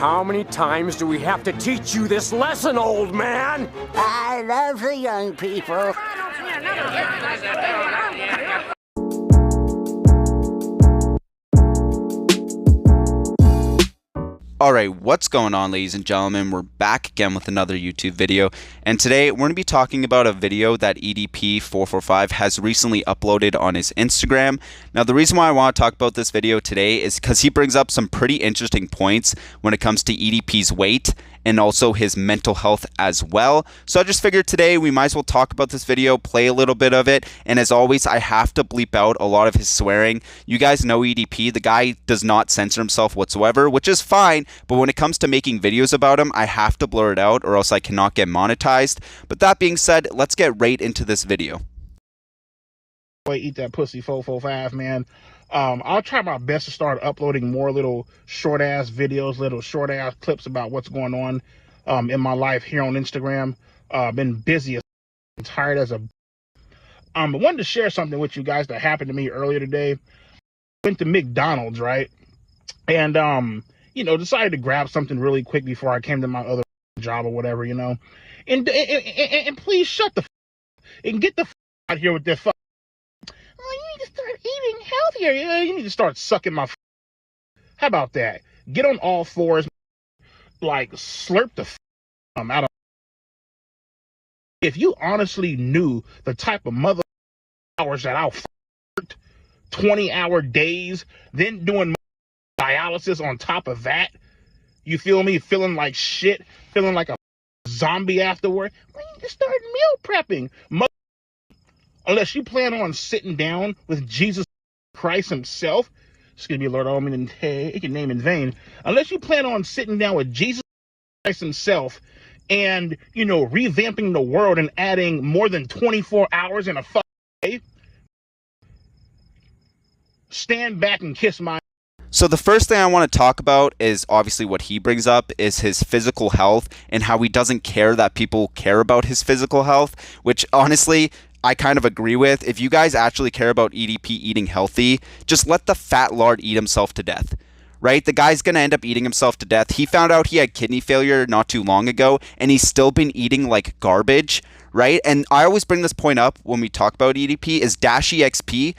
How many times do we have to teach you this lesson, old man? I love the young people. Alright, what's going on, ladies and gentlemen? We're back again with another YouTube video, and today we're going to be talking about a video that Edp445 has recently uploaded on his Instagram. Now, the reason why I want to talk about this video today is because he brings up some pretty interesting points when it comes to EDP's weight and also his mental health as well. So I just figured today we might as well talk about this video, play a little bit of it, and as always, I have to bleep out a lot of his swearing. You guys know EDP, the guy does not censor himself whatsoever, which is fine, but when it comes to making videos about him, I have to blur it out or else I cannot get monetized. But that being said, let's get right into this video. Boy, eat that pussy 445, man. I'll try my best to start uploading more little short-ass videos, little short-ass clips about what's going on in my life here on Instagram. Been busy as tired as a... I wanted to share something with you guys that happened to me earlier today. Went to McDonald's, right? And, you know, decided to grab something really quick before I came to my other job or whatever, you know. And please shut the and get the out here with this oh, you need to start eating healthier. You need to start sucking my How about that? Get on all fours, like slurp the out of. If you honestly knew the type of mother hours that I'll 20-hour days, then doing dialysis on top of that, you feel me? Feeling like shit, feeling like a zombie afterward. Well, you need to start meal prepping. Unless you plan on sitting down with Jesus Christ himself, excuse me, Lord, I don't mean to take your name in vain. Unless you plan on sitting down with Jesus Christ himself and, you know, revamping the world and adding more than 24 hours in a fucking day, stand back and kiss my... So the first thing I want to talk about is obviously what he brings up is his physical health and how he doesn't care that people care about his physical health, which honestly, I kind of agree with. If you guys actually care about EDP eating healthy, just let the fat lard eat himself to death, right? The guy's going to end up eating himself to death. He found out he had kidney failure not too long ago, and he's still been eating like garbage, right? And I always bring this point up when we talk about EDP is Dash EXP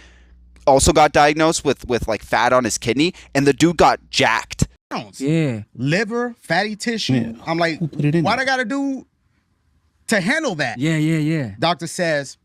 also got diagnosed with like fat on his kidney, and the dude got jacked. Yeah. Liver, fatty tissue. Yeah. I'm like, what I got to do to handle that? Yeah. Doctor says,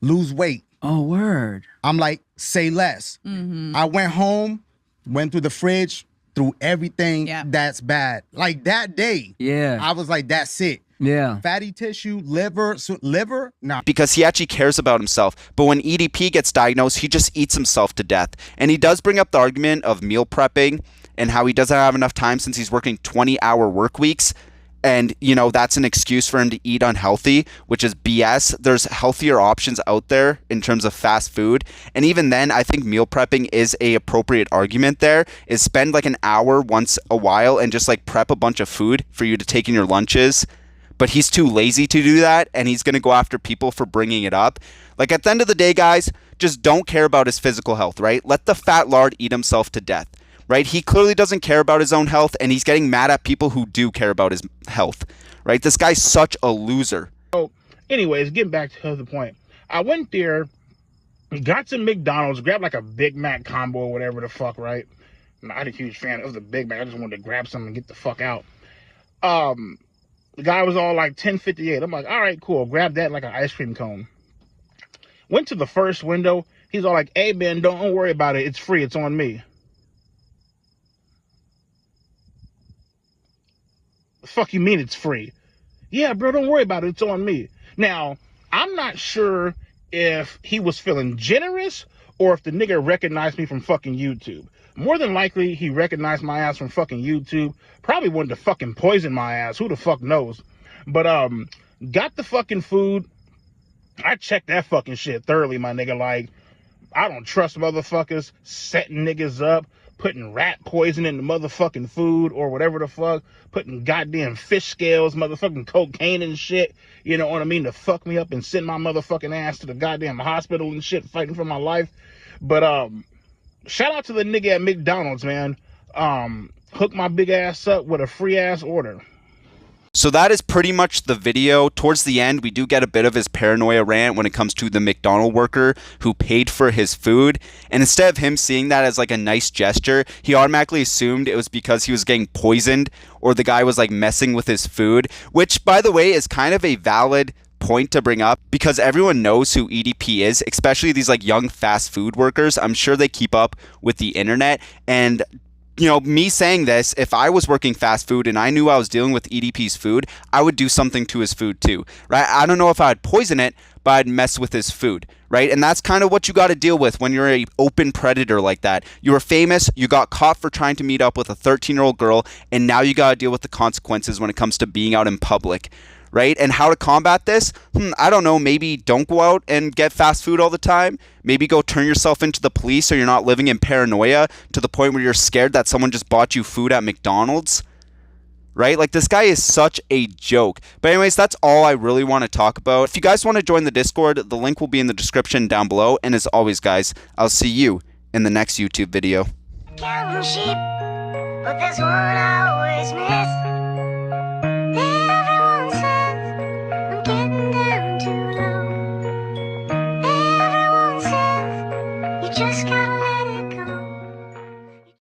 lose weight. Oh, word. I'm like, say less. I went home, went through the fridge, threw everything that's bad. Like that day, I was like, that's it. Yeah. Fatty tissue, liver, nah. Because he actually cares about himself. But when EDP gets diagnosed, he just eats himself to death. And he does bring up the argument of meal prepping and how he doesn't have enough time since he's working 20-hour work weeks. And, you know, that's an excuse for him to eat unhealthy, which is BS. There's healthier options out there in terms of fast food. And even then, I think meal prepping is a appropriate argument there, is spend like an hour once a while and just like prep a bunch of food for you to take in your lunches. But he's too lazy to do that, and he's going to go after people for bringing it up. Like, at the end of the day, guys, just don't care about his physical health, right? Let the fat lard eat himself to death. Right? He clearly doesn't care about his own health, and he's getting mad at people who do care about his health. Right? This guy's such a loser. So, anyways, getting back to the point. I went there, got to McDonald's, grabbed like a Big Mac combo or whatever the fuck, right? I'm not a huge fan of the Big Mac. I just wanted to grab something and get the fuck out. The guy was all like $10.58. I'm like, all right, cool. Grab that like an ice cream cone. Went to the first window. He's all like, hey, man, don't worry about it. It's free. It's on me. The fuck you mean it's free? Yeah, bro, don't worry about it. It's on me. Now, I'm not sure if he was feeling generous or if the nigga recognized me from fucking YouTube. More than likely, he recognized my ass from fucking YouTube. Probably wanted to fucking poison my ass. Who the fuck knows? But, got the fucking food. I checked that fucking shit thoroughly, my nigga. Like, I don't trust motherfuckers setting niggas up, putting rat poison in the motherfucking food or whatever the fuck, putting goddamn fish scales, motherfucking cocaine and shit, you know what I mean, to fuck me up and send my motherfucking ass to the goddamn hospital and shit, fighting for my life. But, shout out to the nigga at McDonald's, man. hook my big ass up with a free ass order. So that is pretty much the video. Towards the end, we do get a bit of his paranoia rant when it comes to the McDonald's worker who paid for his food. And instead of him seeing that as like a nice gesture, he automatically assumed it was because he was getting poisoned or the guy was like messing with his food, which, by the way, is kind of a valid point to bring up because everyone knows who EDP is, especially these like young fast food workers. I'm sure they keep up with the internet. And you know, me saying this, if I was working fast food and I knew I was dealing with EDP's food, I would do something to his food too, right? I don't know if I'd poison it, but I'd mess with his food, right? And that's kind of what you got to deal with when you're a open predator like that. You were famous, you got caught for trying to meet up with a 13-year-old girl, and now you got to deal with the consequences when it comes to being out in public, right? And how to combat this? I don't know. Maybe don't go out and get fast food all the time. Maybe go turn yourself into the police so you're not living in paranoia to the point where you're scared that someone just bought you food at McDonald's, right? Like, this guy is such a joke. But anyways, that's all I really want to talk about. If you guys want to join the Discord, the link will be in the description down below. And as always, guys, I'll see you in the next YouTube video. Counting sheep, but there's one I always miss.